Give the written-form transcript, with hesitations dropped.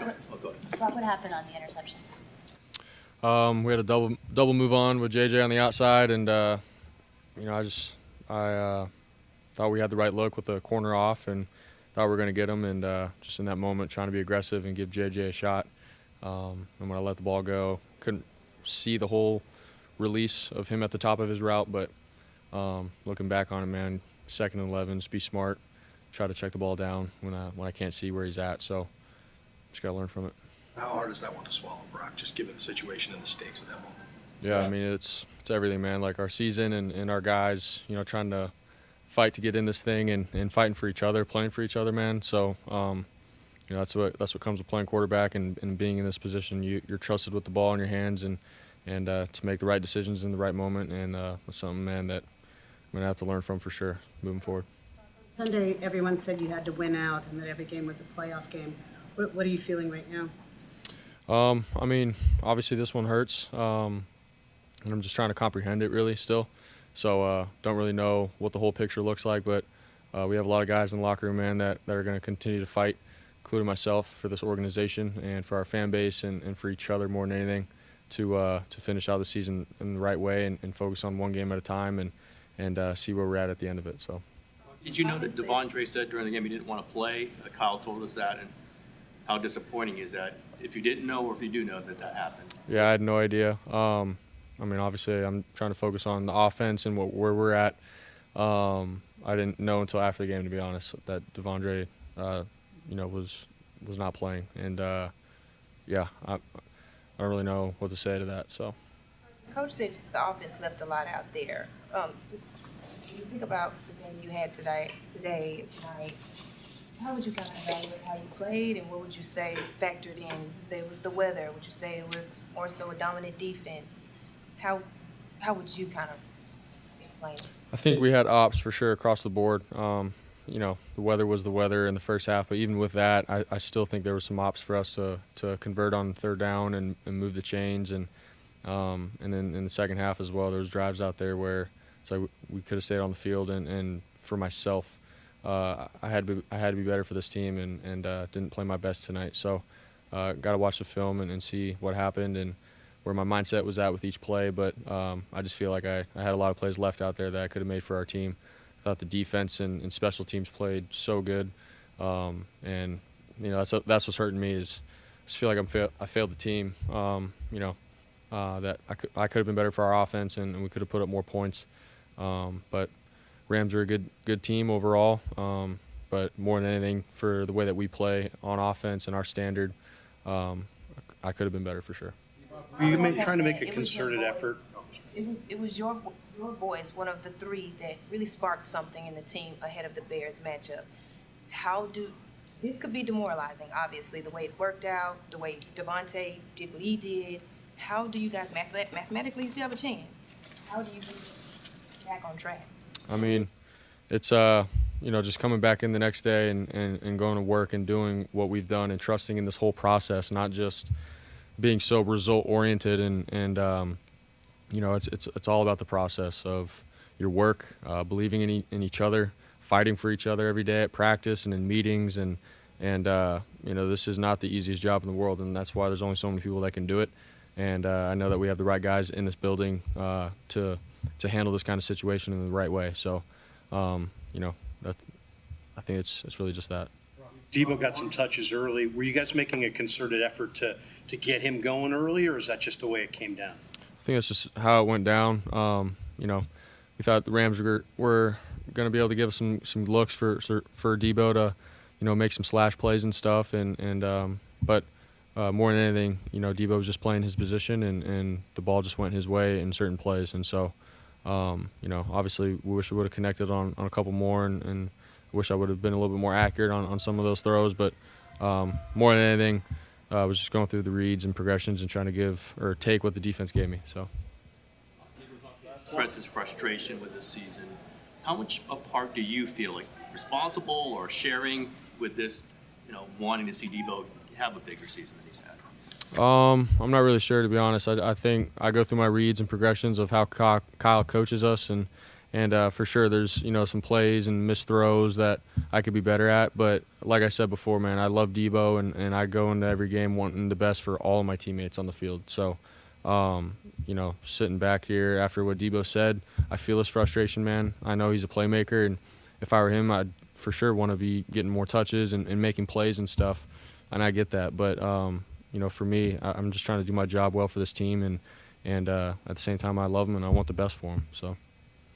Brock, what happened on the interception? We had a double move on with JJ on the outside, and I thought we had the right look with the corner off, and thought we were going to get him, and just in that moment trying to be aggressive and give JJ a shot. And when I let the ball go, couldn't see the whole release of him at the top of his route, but looking back on it, man, 2nd and 11, just be smart, try to check the ball down when I can't see where he's at. So just got to learn from it. How hard is that one to swallow, Brock, just given the situation and the stakes at that moment? Yeah, I mean, it's everything, man. Like our season and our guys, trying to fight to get in this thing and fighting for each other, playing for each other, man. So, that's what comes with playing quarterback and being in this position. You're trusted with the ball in your hands and to make the right decisions in the right moment. And that's something, man, that I'm going to have to learn from for sure moving forward. Sunday, everyone said you had to win out and that every game was a playoff game. What are you feeling right now? I mean, obviously this one hurts, and I'm just trying to comprehend it really still. So don't really know what the whole picture looks like, but we have a lot of guys in the locker room, man, that are going to continue to fight, including myself, for this organization and for our fan base and for each other more than anything to finish out the season in the right way and focus on one game at a time and see where we're at the end of it. So. Did you know that Devondre said during the game he didn't want to play? Kyle told us that, and how disappointing is that if you didn't know or if you do know that happened? Yeah, I had no idea. I mean, obviously, I'm trying to focus on the offense and where we're at. I didn't know until after the game, to be honest, that Devondre, was not playing. And, I don't really know what to say to that. So, Coach said the offense left a lot out there. When you think about the game you had tonight, how would you kind of evaluate how you played, and what would you say factored in? Would you say it was the weather? Would you say it was more so a dominant defense? How would you kind of explain it? I think we had ops for sure across the board. The weather was the weather in the first half, but even with that, I still think there were some ops for us to convert on third down and move the chains, and then in the second half as well, there was drives out there where it's like we could have stayed on the field, and for myself, I had to be better for this team and didn't play my best tonight. So got to watch the film and see what happened and where my mindset was at with each play. But I just feel like I had a lot of plays left out there that I could have made for our team. I thought the defense and special teams played so good, and that's what's hurting me is I just feel like I failed the team. That I could have been better for our offense and we could have put up more points, but. Rams are a good team overall, but more than anything for the way that we play on offense and our standard, I could have been better for sure. Were you trying to make a concerted effort? It was your voice, one of the three, that really sparked something in the team ahead of the Bears matchup. This could be demoralizing, obviously, the way it worked out, the way Devontae did what he did. How do you guys mathematically still have a chance? How do you get back on track? I mean, it's just coming back in the next day and going to work and doing what we've done and trusting in this whole process, not just being so result oriented and it's all about the process of your work, believing in each other, fighting for each other every day at practice and in meetings and this is not the easiest job in the world, and that's why there's only so many people that can do it. And I know that we have the right guys in this building to handle this kind of situation in the right way. So, I think it's really just that. Deebo got some touches early. Were you guys making a concerted effort to get him going early, or is that just the way it came down? I think that's just how it went down. We thought the Rams were going to be able to give us some looks for Deebo to, make some slash plays and stuff. But more than anything, Deebo was just playing his position and the ball just went his way in certain plays. And so, obviously we wish we would have connected on a couple more and wish I would have been a little bit more accurate on some of those throws. But more than anything, I was just going through the reads and progressions and trying to give or take what the defense gave me. So. Expresses frustration with this season. How much a part do you feel like responsible or sharing with this, wanting to see Deebo have a bigger season than he's had? I'm not really sure, to be honest. I think I go through my reads and progressions of how Kyle coaches us and And for sure, there's some plays and missed throws that I could be better at. But like I said before, man, I love Deebo, and I go into every game wanting the best for all of my teammates on the field. So, sitting back here after what Deebo said, I feel his frustration, man. I know he's a playmaker, and if I were him, I'd for sure want to be getting more touches and making plays and stuff. And I get that. But, for me, I'm just trying to do my job well for this team, and at the same time, I love him and I want the best for him. So.